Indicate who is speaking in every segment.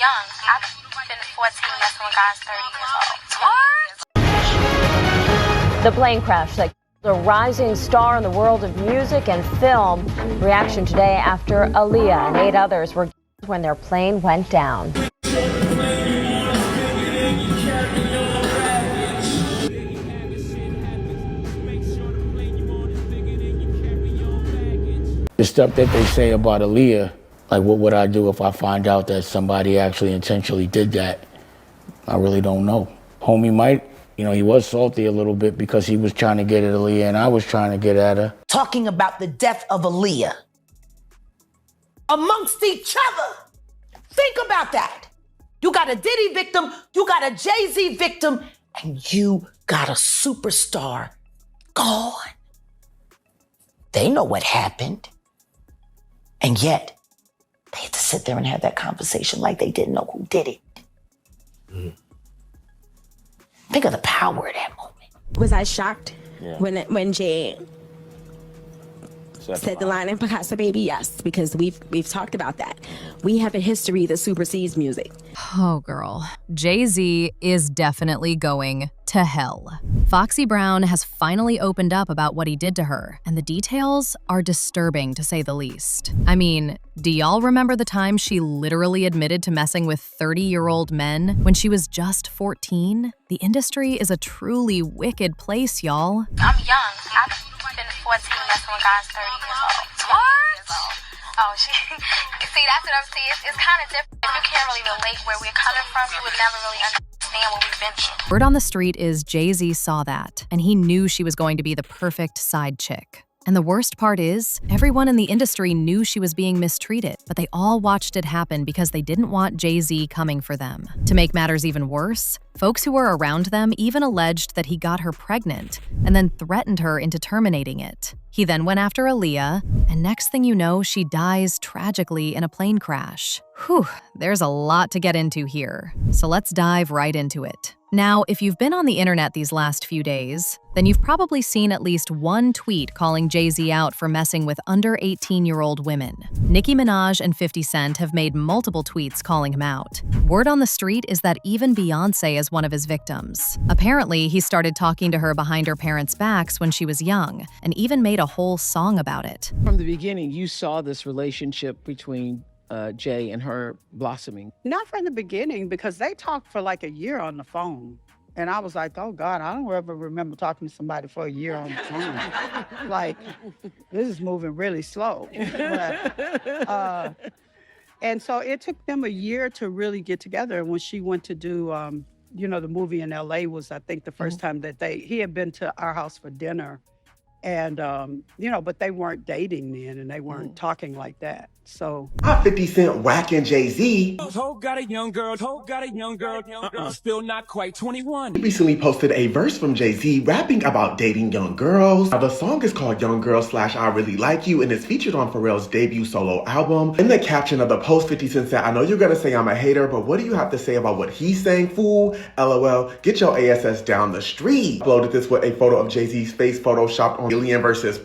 Speaker 1: young. I've been 14 messing with guys 30 years old. What?
Speaker 2: The plane crash that killed a rising star in the world of music and film. Reaction today after Aaliyah and 8 others were killed when their plane went down.
Speaker 3: The stuff that they say about Aaliyah, like what would I do if I find out that somebody actually intentionally did that? I really don't know. Homie might, he was salty a little bit because he was trying to get at Aaliyah and I was trying to get at her.
Speaker 4: Talking about the death of Aaliyah amongst each other. Think about that. You got a Diddy victim, you got a Jay-Z victim, and you got a superstar gone. They know what happened. And yet, they had to sit there and have that conversation like they didn't know who did it. Think of the power of that moment.
Speaker 5: Was I shocked when Jay said the line in Picasso Baby? Yes, because we've talked about that. We have a history that supersedes music.
Speaker 6: Oh, girl. Jay-Z is definitely going to hell. Foxy Brown has finally opened up about what he did to her, and the details are disturbing to say the least. I mean, do y'all remember the time she literally admitted to messing with 30-year-old men when she was just 14? The industry is a truly wicked place, y'all.
Speaker 1: I'm young. I've been 14 messing with guys 30 years old. What? Oh, see, that's what I'm saying. It's kind of different. If you can't really relate where we're coming from, you would never really understand what we've been through.
Speaker 6: Word on the street is Jay-Z saw that, and he knew she was going to be the perfect side chick. And the worst part is, everyone in the industry knew she was being mistreated, but they all watched it happen because they didn't want Jay-Z coming for them. To make matters even worse, folks who were around them even alleged that he got her pregnant and then threatened her into terminating it. He then went after Aaliyah, and next thing you know, she dies tragically in a plane crash. Whew, there's a lot to get into here. So let's dive right into it. Now, if you've been on the internet these last few days, then you've probably seen at least one tweet calling Jay-Z out for messing with under 18-year-old women. Nicki Minaj and 50 Cent have made multiple tweets calling him out. Word on the street is that even Beyoncé is one of his victims. Apparently, he started talking to her behind her parents' backs when she was young, and even made a whole song about it.
Speaker 7: From the beginning, you saw this relationship between Jay and her blossoming.
Speaker 8: Not from the beginning, because they talked for like a year on the phone. And I was like, oh God, I don't ever remember talking to somebody for a year on the phone. Like, this is moving really slow. But, and so it took them a year to really get together. When she went to do, the movie in LA was, I think, the first time that he had been to our house for dinner. And, but they weren't dating then, and they weren't talking like that. So
Speaker 9: 50 Cent whacking Jay-Z.
Speaker 10: Ho got a young girl, still not quite 21.
Speaker 9: He recently posted a verse from Jay-Z rapping about dating young girls. Now, the song is called Young Girl / I Really Like You, and is featured on Pharrell's debut solo album. In the caption of the post, 50 Cent said, I know you're gonna say I'm a hater, but what do you have to say about what he's saying, fool? LOL, get your ASS down the street. Uploaded this with a photo of Jay-Z's face photoshopped on Alien vs.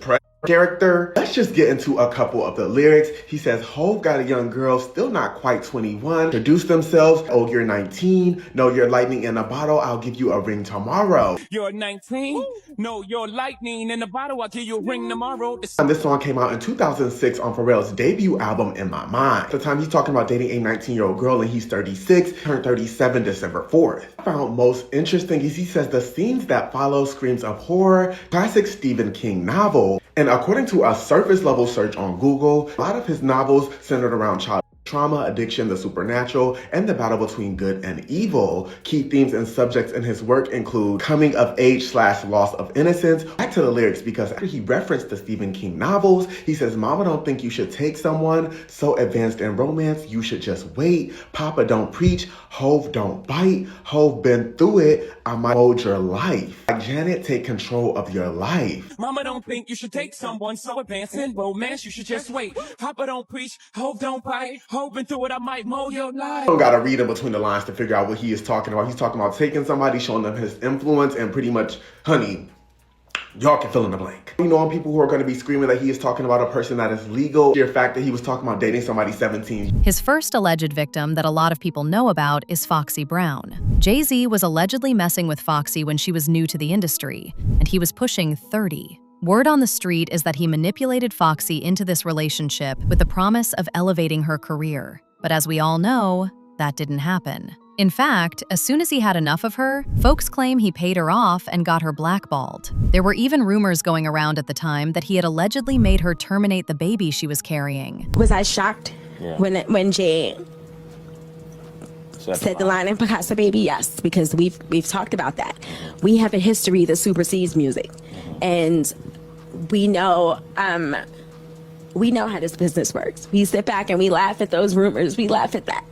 Speaker 9: character. Let's just get into a couple of the lyrics. He says, Hov got a young girl, still not quite 21. Introduce themselves. Oh, you're 19. No, you're lightning in a bottle. I'll give you a ring tomorrow.
Speaker 10: You're 19? No, you're lightning in a bottle. I'll give you a ring tomorrow.
Speaker 9: And this song came out in 2006 on Pharrell's debut album, In My Mind. At the time, he's talking about dating a 19-year-old girl, and he's 36, turned 37 December 4th. What I found most interesting is he says the scenes that follow screams of horror, classic Stephen King novel. And according to a surface-level search on Google, a lot of his novels centered around childhood trauma, addiction, the supernatural, and the battle between good and evil. Key themes and subjects in his work include coming of age / loss of innocence. Back to the lyrics, because after he referenced the Stephen King novels, he says, Mama don't think you should take someone so advanced in romance, you should just wait. Papa don't preach, Hov don't bite. Hov been through it, I might hold your life. Like Janet, take control of your life.
Speaker 10: Mama don't think you should take someone so advanced in romance, you should just wait. Papa don't preach, Hov don't bite. Hoping through it, I might mow your life.
Speaker 9: You don't gotta read in between the lines to figure out what he is talking about. He's talking about taking somebody, showing them his influence, and pretty much, honey, Y'all can fill in the blank. You know, people who are going to be screaming that he is talking about a person that is legal. The fact that he was talking about dating somebody 17.
Speaker 6: His first alleged victim that a lot of people know about is Foxy Brown. Jay-Z was allegedly messing with Foxy when she was new to the industry, and he was pushing 30. Word on the street is that he manipulated Foxy into this relationship with the promise of elevating her career. But as we all know, that didn't happen. In fact, as soon as he had enough of her, folks claim he paid her off and got her blackballed. There were even rumors going around at the time that he had allegedly made her terminate the baby she was carrying.
Speaker 5: Was I shocked when Jay said the line in Picasso baby? Yes, because we've talked about that. We have a history that supersedes music, and we know how this business works. We sit back and we laugh at those rumors. We laugh at that.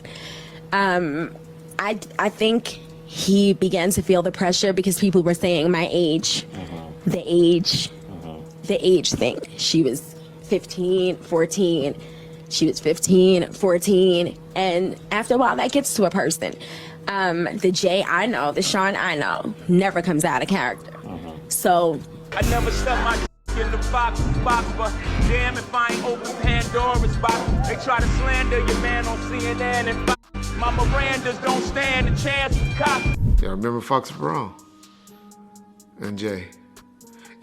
Speaker 5: I think he began to feel the pressure because people were saying my age, the age thing. She was 15, 14. She was 15, 14. And after a while, that gets to a person. The Jay I know, the Sean I know, never comes out of character. So
Speaker 10: I never stuck my in the box, but damn if I ain't open Pandora's box. They try to slander your man on CNN and my Mirandas don't stand a chance with cops.
Speaker 11: Yeah, remember Foxy Brown and Jay.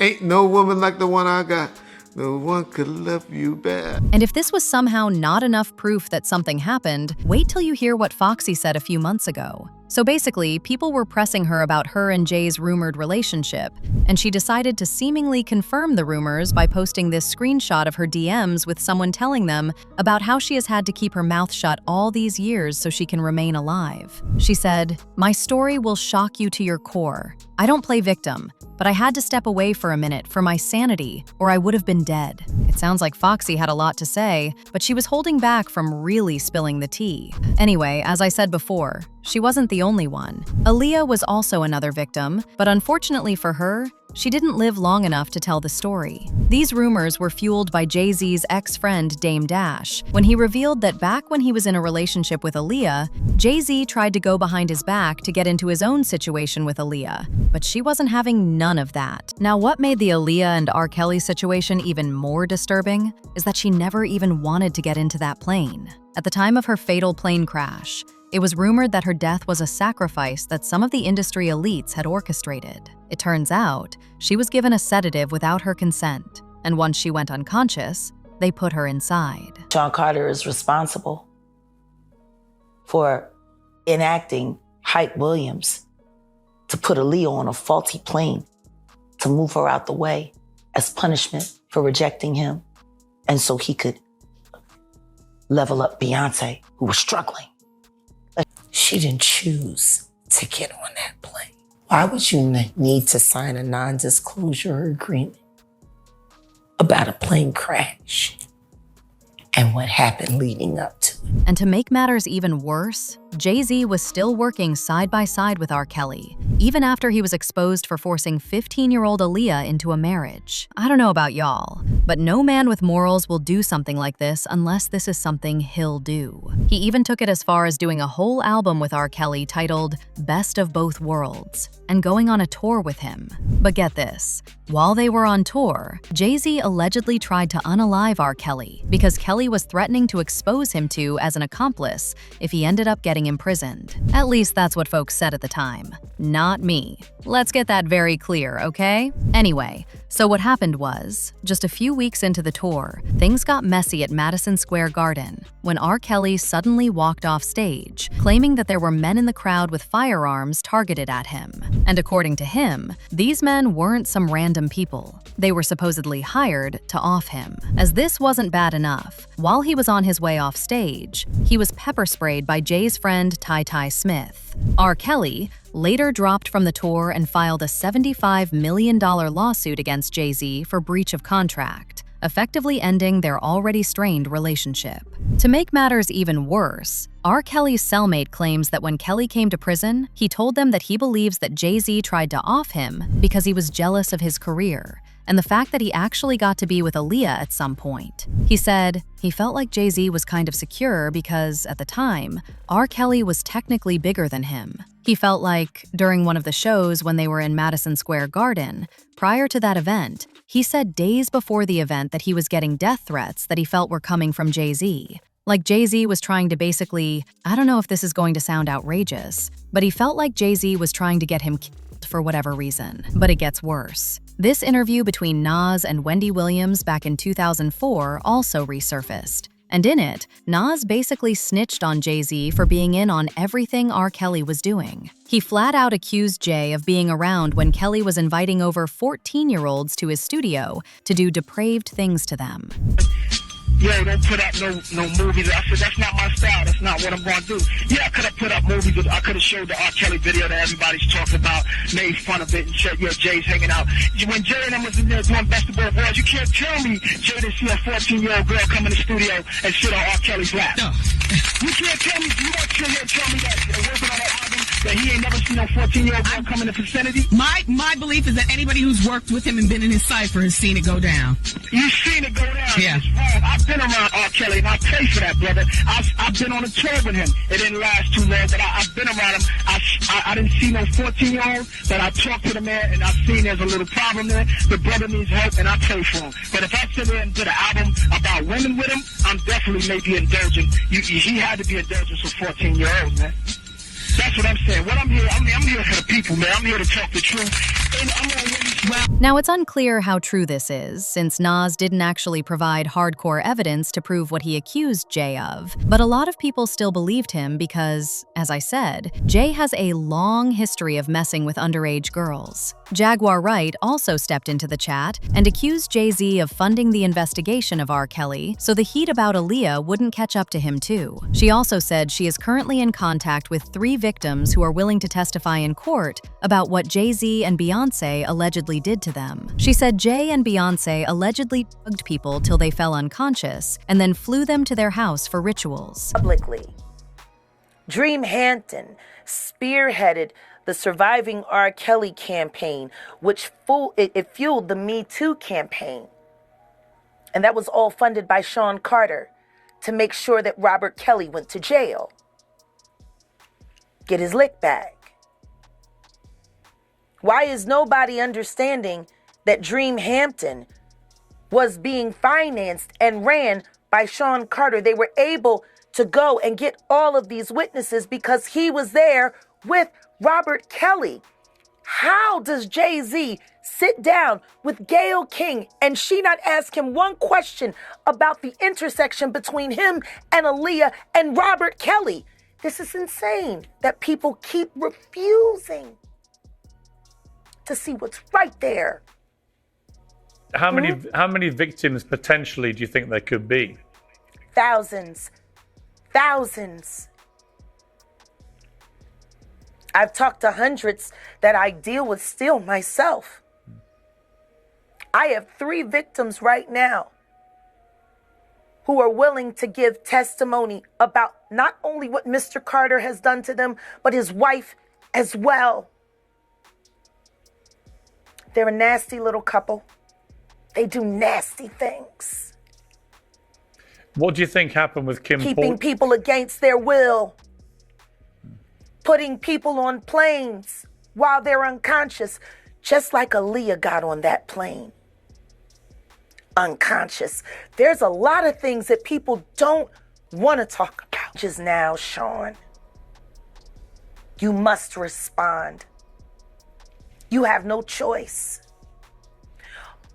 Speaker 11: Ain't no woman like the one I got. No one could love you bad.
Speaker 6: And if this was somehow not enough proof that something happened, wait till you hear what Foxy said a few months ago. So basically, people were pressing her about her and Jay's rumored relationship, and she decided to seemingly confirm the rumors by posting this screenshot of her DMs with someone telling them about how she has had to keep her mouth shut all these years so she can remain alive. She said, "My story will shock you to your core. I don't play victim, but I had to step away for a minute for my sanity, or I would have been dead." It sounds like Foxy had a lot to say, but she was holding back from really spilling the tea. Anyway, as I said before, she wasn't the only one. Aaliyah was also another victim, but unfortunately for her, she didn't live long enough to tell the story. These rumors were fueled by Jay-Z's ex-friend Dame Dash, when he revealed that back when he was in a relationship with Aaliyah, Jay-Z tried to go behind his back to get into his own situation with Aaliyah, but she wasn't having none of that. Now, what made the Aaliyah and R. Kelly situation even more disturbing is that she never even wanted to get into that plane. At the time of her fatal plane crash, it was rumored that her death was a sacrifice that some of the industry elites had orchestrated. It turns out, she was given a sedative without her consent, and once she went unconscious, they put her inside.
Speaker 4: Sean Carter is responsible for enacting Hype Williams to put Aaliyah on a faulty plane to move her out the way as punishment for rejecting him, and so he could level up Beyonce, who was struggling. She didn't choose to get on that plane. Why would you need to sign a non-disclosure agreement about a plane crash and what happened leading up to it?
Speaker 6: And to make matters even worse, Jay-Z was still working side by side with R. Kelly, even after he was exposed for forcing 15-year-old Aaliyah into a marriage. I don't know about y'all, but no man with morals will do something like this unless this is something he'll do. He even took it as far as doing a whole album with R. Kelly titled Best of Both Worlds, and going on a tour with him. But get this, while they were on tour, Jay-Z allegedly tried to unalive R. Kelly because Kelly was threatening to expose him to as an accomplice if he ended up getting imprisoned. At least that's what folks said at the time. Not me. Let's get that very clear, okay? Anyway, so what happened was, just a few weeks into the tour, things got messy at Madison Square Garden when R. Kelly suddenly walked off stage, claiming that there were men in the crowd with firearms targeted at him. And according to him, these men weren't some random people. They were supposedly hired to off him. As this wasn't bad enough, while he was on his way off stage, he was pepper sprayed by Jay's friend Ty Smith. R. Kelly later dropped from the tour and filed a $75 million lawsuit against Jay-Z for breach of contract, effectively ending their already strained relationship. To make matters even worse, R. Kelly's cellmate claims that when Kelly came to prison, he told them that he believes that Jay-Z tried to off him because he was jealous of his career, and the fact that he actually got to be with Aaliyah at some point. He said he felt like Jay-Z was kind of secure because, at the time, R. Kelly was technically bigger than him. He felt like, during one of the shows when they were in Madison Square Garden, prior to that event, he said days before the event that he was getting death threats that he felt were coming from Jay-Z. Like Jay-Z was trying to basically, I don't know if this is going to sound outrageous, but he felt like Jay-Z was trying to get him killed for whatever reason. But it gets worse. This interview between Nas and Wendy Williams back in 2004 also resurfaced. And in it, Nas basically snitched on Jay-Z for being in on everything R. Kelly was doing. He flat out accused Jay of being around when Kelly was inviting over 14-year-olds to his studio to do depraved things to them.
Speaker 10: Yo, don't put up no movies. I said, that's not my style. That's not what I'm going to do. Yeah, I could have put up movies. I could have showed the R. Kelly video that everybody's talking about, made fun of it, and said, yo, Jay's hanging out. When Jay and them was in there doing basketball awards, you can't tell me Jay didn't see a 14-year-old girl come in the studio and sit on R. Kelly's lap. No. You can't tell me, you want to sit here and tell me that working on that album, that he ain't never seen no 14-year-old girl come in the vicinity?
Speaker 12: My belief is that anybody who's worked with him and been in his cipher has seen it go down.
Speaker 10: You've seen it go down.
Speaker 12: Yeah.
Speaker 10: It's wrong. I've been around R. Kelly, and I pay for that, brother. I've been on a tour with him. It didn't last too long, but I've been around him. I didn't see no 14-year-old, but I talked to the man, and I've seen there's a little problem there. The brother needs help, and I pay for him. But if I sit there and did an album about women with him, I'm definitely maybe indulgent. He had to be indulgent for 14-year-olds, man. That's what I'm saying. What I'm here for the people, man. I'm here to talk the truth. And I'm gonna really...
Speaker 6: Now, it's unclear how true this is, since Nas didn't actually provide hardcore evidence to prove what he accused Jay of. But a lot of people still believed him because, as I said, Jay has a long history of messing with underage girls. Jaguar Wright also stepped into the chat and accused Jay-Z of funding the investigation of R. Kelly so the heat about Aaliyah wouldn't catch up to him too. She also said she is currently in contact with 3 victims who are willing to testify in court about what Jay-Z and Beyoncé allegedly did to them. She said Jay and Beyoncé allegedly drugged people till they fell unconscious and then flew them to their house for rituals.
Speaker 4: Publicly, Dream Hampton spearheaded the Surviving R. Kelly campaign, which fueled the Me Too campaign. And that was all funded by Sean Carter to make sure that Robert Kelly went to jail. Get his lick back. Why is nobody understanding that Dream Hampton was being financed and ran by Sean Carter? They were able to go and get all of these witnesses because he was there with Robert Kelly. How does Jay-Z sit down with Gayle King and she not ask him one question about the intersection between him and Aaliyah and Robert Kelly? This is insane that people keep refusing to see what's right there.
Speaker 13: How many victims potentially do you think there could be?
Speaker 4: Thousands. I've talked to hundreds that I deal with still myself. I have 3 victims right now who are willing to give testimony about not only what Mr. Carter has done to them, but his wife as well. They're a nasty little couple. They do nasty things.
Speaker 13: What do you think happened with Kim
Speaker 4: Keeping people against their will. Putting people on planes while they're unconscious, just like Aaliyah got on that plane. Unconscious. There's a lot of things that people don't want to talk about. Just now, Sean, you must respond. You have no choice.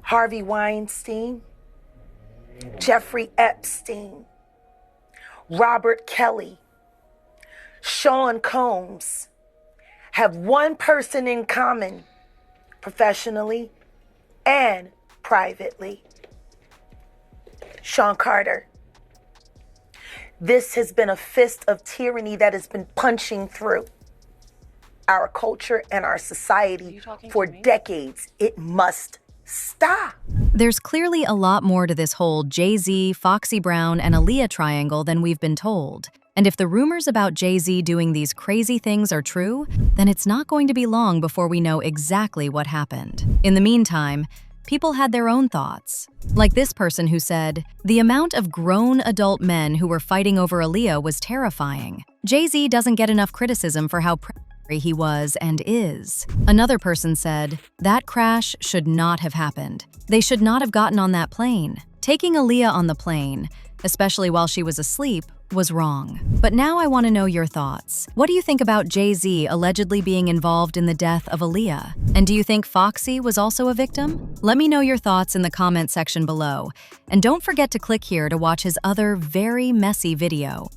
Speaker 4: Harvey Weinstein, Jeffrey Epstein, Robert Kelly, Sean Combs have one person in common, professionally and privately. Sean Carter. This has been a fist of tyranny that has been punching through our culture and our society for decades. It must stop.
Speaker 6: There's clearly a lot more to this whole Jay-Z, Foxy Brown, and Aaliyah triangle than we've been told. And if the rumors about Jay-Z doing these crazy things are true, then it's not going to be long before we know exactly what happened. In the meantime, people had their own thoughts. Like this person who said, "The amount of grown adult men who were fighting over Aaliyah was terrifying. Jay-Z doesn't get enough criticism for how predatory he was and is." Another person said, "That crash should not have happened. They should not have gotten on that plane. Taking Aaliyah on the plane, especially while she was asleep, was wrong." But now I want to know your thoughts. What do you think about Jay-Z allegedly being involved in the death of Aaliyah? And do you think Foxy was also a victim? Let me know your thoughts in the comment section below. And don't forget to click here to watch his other very messy video.